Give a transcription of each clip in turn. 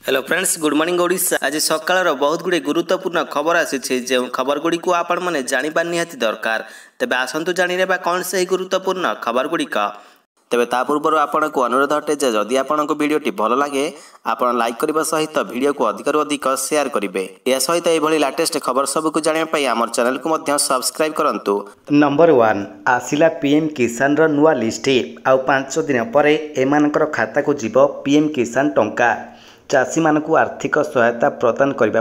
Hello friends, good morning Odisha. आज सकाळ बहुत गुड़े गुरुत्वपूर्ण खबर आसी जो खबर गुड़ी को आपण मैंने जाना निहाती दरकार। तेबे आसतु जाने कौन से गुरुत्वपूर्ण खबर गुड़िक। तेबे ता पूर्व आपन को अनुरोध अटे जे जदि आपन को वीडियोटी भल लगे आपन लाइक करने सहित वीडियो को अधिक अधिक शेयर करेंगे। यह सहित यह लेटेस्ट खबर सबको जानापी आम चैनल को सब्सक्राइब करूँ। नंबर 1 आसिला पीएम किसान रो नुआ लिस्ट आउ 5 दिन पर एमानकर खाता को जीव पीएम किसान टंका। चाषी मानक आर्थिक सहायता प्रदान करने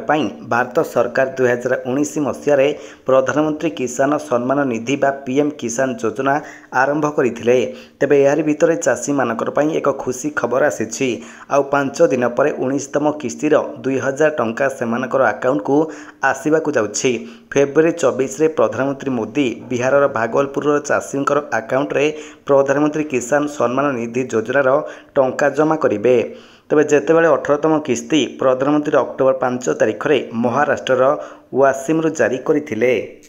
भारत सरकार 2019 मसीह प्रधानमंत्री किसान सम्मान निधि बा पीएम किसान योजना आरंभ करते। तेबे यार भितर चाषी मानकर एक खुशी खबर आसी। आउ 5 दिन पर 19तम किस्तिर 2000 टंका सेमानकर अकाउंट को आसवाक जाउछि। फेब्रुआरी 24 रे प्रधानमंत्री मोदी बिहार भागलपुर चाषी अकाउंट रे प्रधानमंत्री किसान सम्मान निधि योजनार टंका जमा करेंगे। तेबे जेतेबेले 18तम किस्ती प्रधानमंत्री अक्टोबर 5 तारिख रे महाराष्ट्र वासिम जारी करथिले।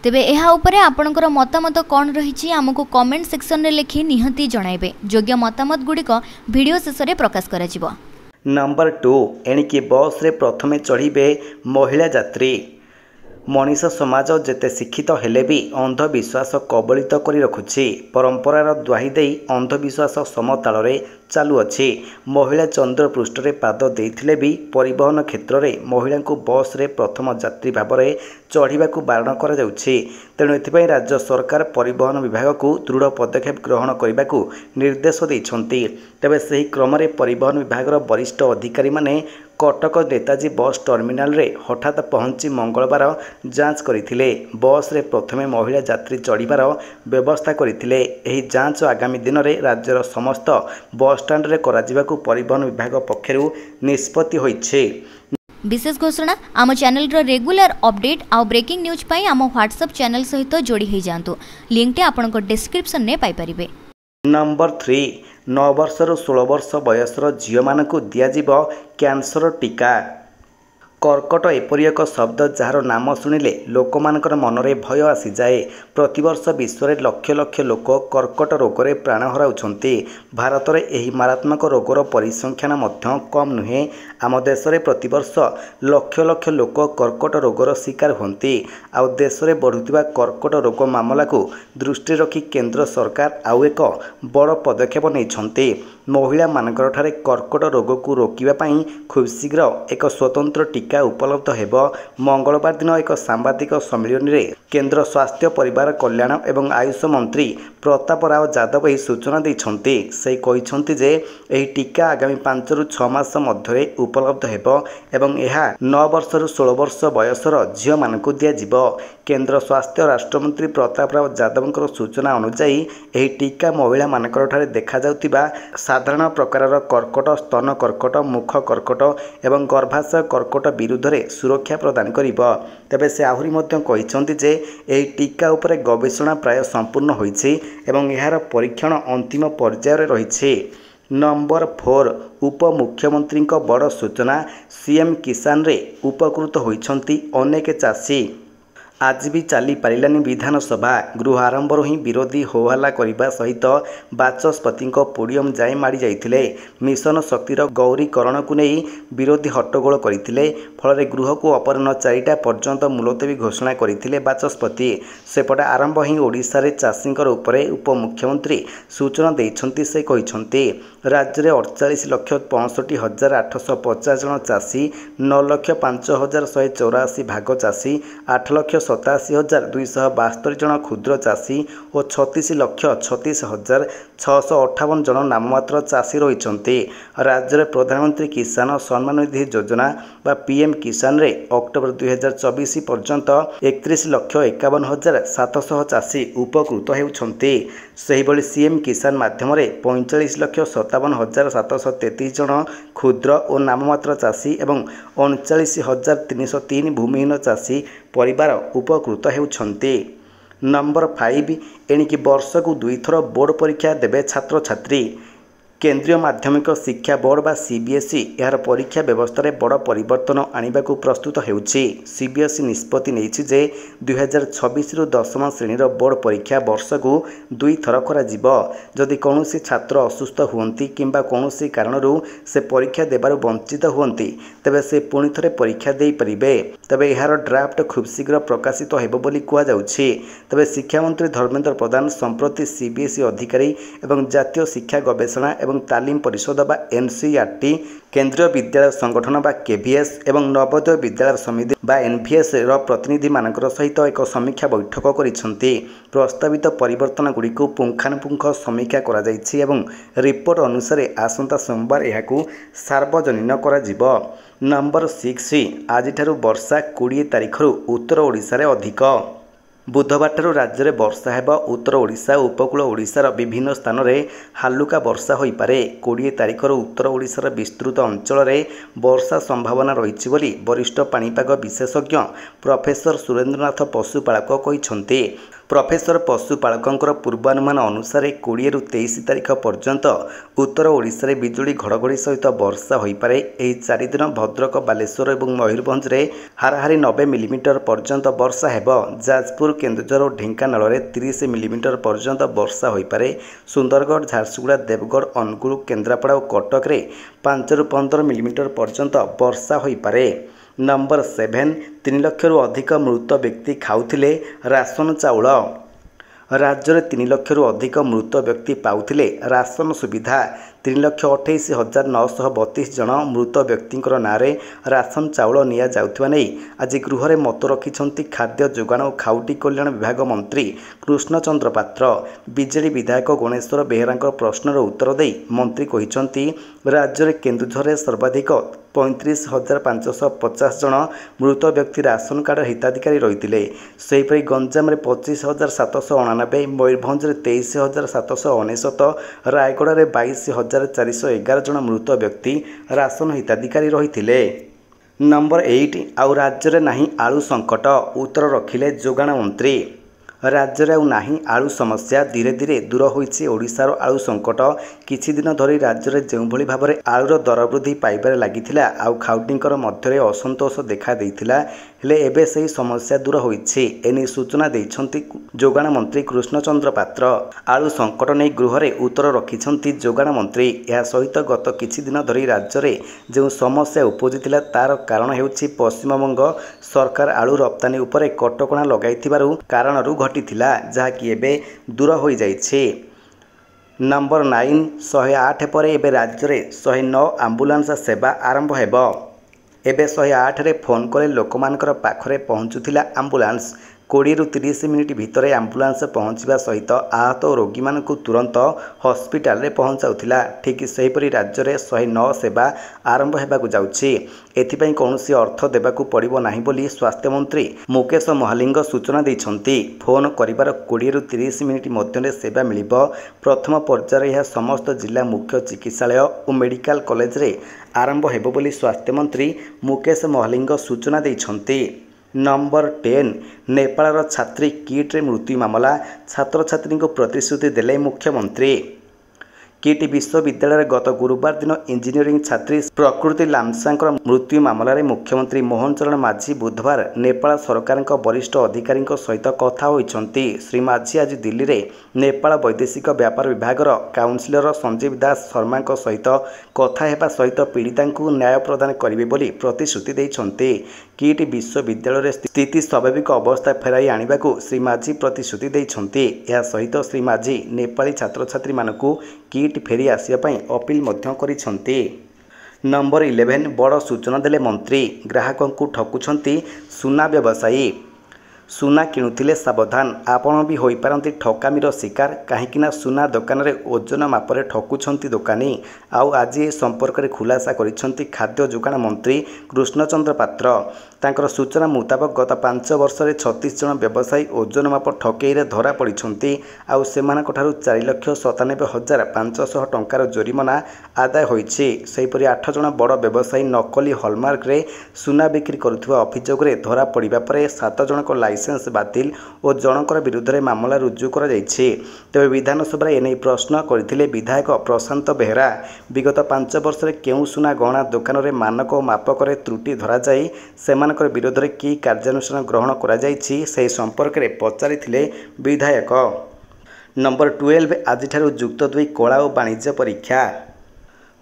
तेबे एहा उपरे आपनकर मतामत कोन रहिछि हमको कमेंट सेक्शन रे लिखि निहंती जणाइबे। योग्य मतामत गुडिक वीडियो शेष रे प्रकाश करा जिवो। नंबर 2 एणिकी बस रे प्रथमे चढ़िबे महिला यात्री। मनीष समाज जेते शिक्षित हेले भी अंधविश्वास कबलित करी रखुछि। परंपरार दुआही देई अंधविश्वास समताल रे चालुअछि। महिला चंद्र पृष्ठ रे पाद देइथिले भी परिवहन क्षेत्र में महिला को बस रे प्रथम यात्री भाव में चढ़ाक बारण करा जाउछि। तेणु एथिपाई राज्य सरकार परिवहन विभाग को दृढ़ पदक्षेप ग्रहण करने को निर्देश देइछन्ति। तेबे सही क्रम में परिवहन विभाग वरिष्ठ अधिकारी माने कटक नेताजी बस टर्मिनाल रे हठात पहुंची मंगलवार जांच करथिले। बस रे प्रथमे महिला यात्री चढ़िबार व्यवस्था करथिले। एही जांच आगामी दिन में राज्यर समस्त बस स्टैंड रे कराजिबाकू परिवहन विभाग पक्षरु निष्पत्ति होइछे। विशेष घोषणा आम चैनल रो रेगुलर अपडेट आ ब्रेकिंग न्यूज पाई आम व्हाट्सएप चैनल सहित जोड़ी हो जातु। लिंक टे आपन को डिस्क्रिप्शन ने पाई परिबे। नंबर 3 9 वर्ष रु 16 वर्ष बयसर झील मानकू दियाजिबो कैंसर टीका। कर्कट एपरी एक शब्द जार नाम शुणिले लोक मानकर मनरे भय आसी जाए। प्रतिवर्ष विश्व में लक्ष लक्ष लोक कर्कट रोग रे प्राण हराउछन्ति। भारत में यही मारात्मक रोगर परिसंख्यान मध्य कम नुहे। आम देश में प्रतिवर्ष लक्ष लक्ष लोक कर्कट रोगर शिकार होती। आउ देश में बढ़ुवा कर्कट रोग मामला को दृष्टि रखी केंद्र सरकार आउ एक बड़ पदक्षेप नहीं। महिला मानकर ठारे कर्कट रोग को रोकिबा पई खूब शीघ्र एक स्वतंत्र टीका उपलब्ध हेबो। मंगलवार दिन एक सांबादिक सम्मेलन में केंद्र स्वास्थ्य परिवार कल्याण एवं आयुष मंत्री प्रताप राव यादव यह सूचना देइछन्ति। से कहिछन्ति जे एही टीका आगामी 5 रु 6 मास मध्य उपलब्ध हेबो एवं यह 9 वर्ष रु 16 वर्ष बयसर झील मानकू दियाजिबो। केंद्र स्वास्थ्य राष्ट्रमंत्री प्रताप राव यादव सूचना अनुसार यह टीका महिला मानकर ठारे देखा जाउतिबा साधारण प्रकार कर्कट, स्तन कर्कट, मुख कर्कट एवं गर्भाशय कर्कट विरुद्ध रे सुरक्षा प्रदान करिबो। तेबे से आहुरी मध्य कहिछन्ति जे एही टीका उपरे गवेषणा प्राय संपूर्ण होइछि एवं यार परीक्षण अंतिम पर्याय रे रहिछि। नंबर 4 उप मुख्यमंत्री बड़ सूचना। सीएम किसान रे उपकृत होइछन्ति अनेक चाषी। आज भी चली पारानी विधानसभा। गृह आरंभ ही विरोधी होहल्ला करने सहित बाचस्पति पोडियम जाए माड़ी जाइथिले। मिशन शक्तिर गौरीकरण को नहीं विरोधी हट्टगोल करते। फल गृह को अपराह्न 4टा पर्यंत मुलतवी घोषणा करते बाचस्पति। सेपटे आरंभ ही ओडिशा रे चाषी उपमुख्यमंत्री सूचना देइछन्ति। से कहिछन्ति राज्य में 48,65,850 जन चाषी, 9,05,184 भाग चाषी, 8,87,272 जन क्षुद्र चाषी और 36,36,658 जन नाममात्र चाषी रही। राज्य में प्रधानमंत्री किसान सम्मान निधि योजना बा पीएम किसान रे अक्टोबर 2024 पर्यंत 31,51,700 चाषी उपकृत होउछन्ति। सेहिभଳି सीएम किसान माध्यम 45,57,733 जन क्षुद्र और नाममात्र चाषी एवं 39,303 भूमिहीन चाषी परिवार उपकृत होउछन्ति। नंबर 5 एणिकी वर्ष को 2 थर बोर्ड परीक्षा देवे छात्र छात्री। केंद्रीय माध्यमिक शिक्षा बोर्ड बा सीबीएसई यार परीक्षा व्यवस्था रे बड़ परिवर्तन आने को प्रस्तुत होउछि। सीबीएसई निष्पत्ति नेछि जे 2026 रु 10म श्रेणीर बोर्ड परीक्षा वर्ष को 2 थर करा जिवो। जदि कौनसी छात्र असुस्थ हुअंती किंबा कौनसी कारणरू से परीक्षा देबार वंचित हुअंती तबे से पुणी थरे परीक्षा देई परिबे। तबे यार ड्राफ्ट खूब शीघ्र प्रकाशित हेबो बोली कुआ जाउछि। तबे शिक्षा मंत्री धर्मेंद्र प्रधान संप्रति सीबीएसई अधिकारी एवं जातीय शिक्षा गवेषणा एवं तालीम परिषद बा एनसीईआरटी, केंद्रीय विद्यालय संगठन बा केवीएस एवं नवोदय विद्यालय समिति बा एनवीएस र प्रतिनिधि मानकर सहित एक समीक्षा बैठक करिसंती। प्रस्तावित परिवर्तन गुडी को पुंखानुपुंख समीक्षा करा जायछि एवं रिपोर्ट अनुसार आसंता सोमवार एहाकू सार्वजनीन करा जिवो। नंबर 6 आज वर्षा 20 तारिख उत्तर ओडिशा रे अधिक। बुधवार राज्य में वर्षा हेब। उत्तर ओडिशा उपकूल ओडिशार विभिन्न स्थान में हालुका वर्षा हो पारे। 20 तारिख उत्तर ओडिशार विस्तृत अंचल में वर्षा संभावना रही बोली वरिष्ठ पाणीपाग विशेषज्ञ प्रोफेसर सुरेंद्रनाथ पशुपालक कहते। प्रोफेसर पशुपालकों पूर्वानुमान अनुसार 20 रु 23 तारिख पर्यंत उत्तर ओडिशा रे बिजुली घड़घड़ी सहित वर्षा हो पारे। एही 4 दिन भद्रक, बालेश्वर और मयूरभंज रे हाराहारी 90 मिलीमीटर पर्यंत वर्षा हेब। जाजपुर, केन्दुझर और ढेंकानाल रे 30 मिलीमीटर पर्यंत वर्षा हो पारे। सुंदरगढ़, झारसुगुड़ा, देवगढ़, अनुगुल, केन्द्रापड़ा और कटक रे 5 रु 15 मिलीमीटर पर्यंत वर्षा हो पारे। नंबर 7 3 लाख रु अधिक मृत व्यक्ति खाउथिले राशन चाउल। राज्य में 3 लाख रु अधिक मृत व्यक्ति पाउथिले राशन सुविधा। 3,28,932 जन मृत व्यक्तिंकर नारे राशन चाउल निया जाउथिबा नै आज गृह में मत रखिछंती खाद्य जोगाण और खाउटी कल्याण विभाग मंत्री कृष्णचंद्र पात्र। बीजेडी विधायक गणेश्वर बेहेरांकर प्रश्नर उत्तर दे मंत्री कहिछंती राज्य में केन्दुझर में सर्वाधिक 35,550 जन मृत व्यक्ति राशन कार्ड हिताधिकारी रही। सेहीपरि गंजाम में 25,799, मयूरभंज में 23,799, रायगढ़ में 22,411 जन मृत व्यक्ति राशन हिताधिकारी रही। नंबर 8 आउ राज्य में नहीं आलू संकट, उत्तर रखिले जोगाण मंत्री। राज्य में नहीं आलू समस्या, धीरे धीरे दूर होइछि ओडिशार आलू संकट। किछि दिन धरी राज्य में जो भली भाव में आलूर दर वृद्धि पाइबार लागिथिला आउ खाउटींकर मध्य असंतोष देखा देइथिला, हेले एबे सही समस्या दूर होइछि। एनी सूचना दैछंती जोगाण मंत्री कृष्णचंद्र पात्र। आलू संकट नहीं गृह में उत्तर रखिछंती जोगाण मंत्री। या सहित गत किछि दिन धरी राज्य में जो समस्या उपजिथिला तार कारण हेउछि पश्चिमबंग सरकार आलू रप्तानी उपरे कटकणा लगाइथिबारु कारणरू घटिथिला, जहाँकि एबे दूर हो जाइछि। नंबर 9 108 पर एबे राज्य में 109 आम्बुलांस सेवा आरंभ हेब। एबे 108 रे फोन कले लोकमानकर पाखरे पहुँचुथिला आम्बुलांस। 20 रु 30 मिनिट भितर आम्बुलांस पहुँचवा सहित आहत रोगी मानकु तुरंत हॉस्पिटल रे पहुँचाउथिला। ठीक सेहीपरि राज्य में 109 सेवा आरंभ हेबाकु जाउछि। एथिपई कौनसी अर्थ देबाकु पड़िबो नाही बोली स्वास्थ्य मंत्री मुकेश महालिंग सूचना दैछंती। फोन करिबार 20 रु 30 मिनिट मध्यरे सेवा मिलिबो। प्रथम पर्यायर यह समस्त जिला मुख्य चिकित्सालय और मेडिकल कॉलेज रे आरंभ हेबो बोली स्वास्थ्य मंत्री मुकेश महालिंग सूचना दैछंती। नंबर 10 नेपाल छात्री किट्रे मृत्यु मामला, छात्र छात्री को प्रतिश्रुति देले मुख्यमंत्री। किट विश्वविद्यालय गत गुरुवार दिन इंजीनियरिंग छात्री प्रकृति लामसा मृत्यु मामलें मुख्यमंत्री मोहन चरण माझी बुधवार नेपाल सरकार वरिष्ठ अधिकारी सहित कथा होइछंती। श्री माझी आज दिल्ली में नेपाल वैदेशिक व्यापार विभाग काउंसिलर संजीव दास शर्मा सहित कथा हेबा सहित पीड़िता न्याय प्रदान करेंगे बोली प्रतिश्रुति दैछंती। किट विश्वविद्यालय स्थिति स्वाभाविक अवस्था फेराई आने को श्री माझी प्रतिश्रुति दैछंती। या सहित श्री माझी नेपाली छात्र छात्री मानकु किट फेरी आसिया अपील मध्य करिछंती। नंबर 11 बड़ सूचना देले मंत्री, ग्राहकों को ठकुछंती सुना व्यवसायी। सुना किणुथिले सावधान, आपण भी होई पारंती ठकामीर शिकार। कहीं सुना दुकान रे ओजन मापरे ठकुछंती दोकानी। आउ आज ए संपर्क में खुलासा करिछंती खाद्य जोगाण मंत्री कृष्णचंद्र पात्र। तांकर सूचना मुताबक गत 5 वर्ष में 36 जन व्यवसायी ओजन माप ठकई रे धरा पड़िछंती। आउ सेमानक ठारू 4,97,500 टंकार जोरिमाना आदाय होइछि। सेहीपरि 8 जन बड़ व्यवसायी नकली हॉलमार्क रे सुना बिक्री करुथुवा अभियोग रे धरा पड़िबा परे 7 जनक लाइसेंस लाइसेंस बातिल और जनकर विरुद्ध में मामला रुजु कर तेज विधानसभा एने प्रश्न करते विधायक प्रशांत बेहरा। विगत 5 वर्ष केउ सुना गहना दुकान में मानक और मापक त्रुटि धरा जाई सेमानकर विरोध में कि कार्यानुष्ठान ग्रहण कर संपर्क में पचारि विधायक। नंबर 12 आज जुक्त 2 कला और वाणिज्य परीक्षा।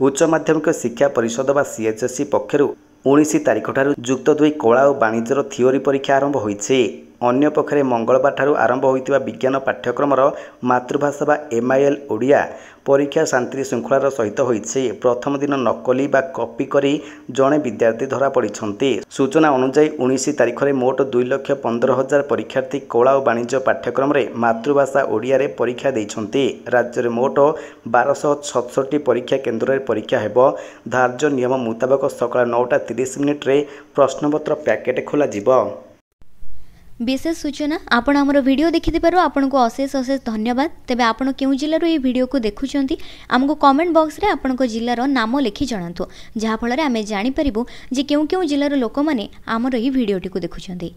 उच्च माध्यमिक शिक्षा परिषद व CHSE पक्षर 19 तारिख ठारू जुक्त 2 कला और वाणिज्यर थियोरी परीक्षा आरंभ होईछि। अन्य पक्षरे मंगलवार ठारू आरंभ होइतिबा विज्ञान पाठ्यक्रमर मातृभाषा व MIL ओडिया परीक्षा शांति श्रृंखलार सहित होईछि। प्रथम दिन नकली बा कॉपी करी जड़े विद्यार्थी धरा पड़िछन्ति। सूचना अनुसार 19 तारिख में मोट 2,15,000 परीक्षार्थी कला और वाणिज्य पाठ्यक्रम रे मातृभाषा ओडिया रे परीक्षा देइछन्ति। राज्य में मोट 1267 परीक्षा केन्द्र रे परीक्षा हेबो। धार्य नियम मुताबक सकाळ 9:30 रे प्रश्नपत्र पैकेट खोला जिवो। विशेष सूचना आपण आमर वीडियो देखिथिबारु आपनको अशेष अशेष धन्यवाद। तेबे आपण केउ जिल्लारो ए वीडियो को देखुचंती हमको कमेंट बॉक्स रे आपनको जिल्लारो नाम लिखि जणांतु, जहा फଳରେ आमे जानि परिबु जे केउ केउ जिल्लारो लोक माने आमर ए वीडियोटी को देखुचंती।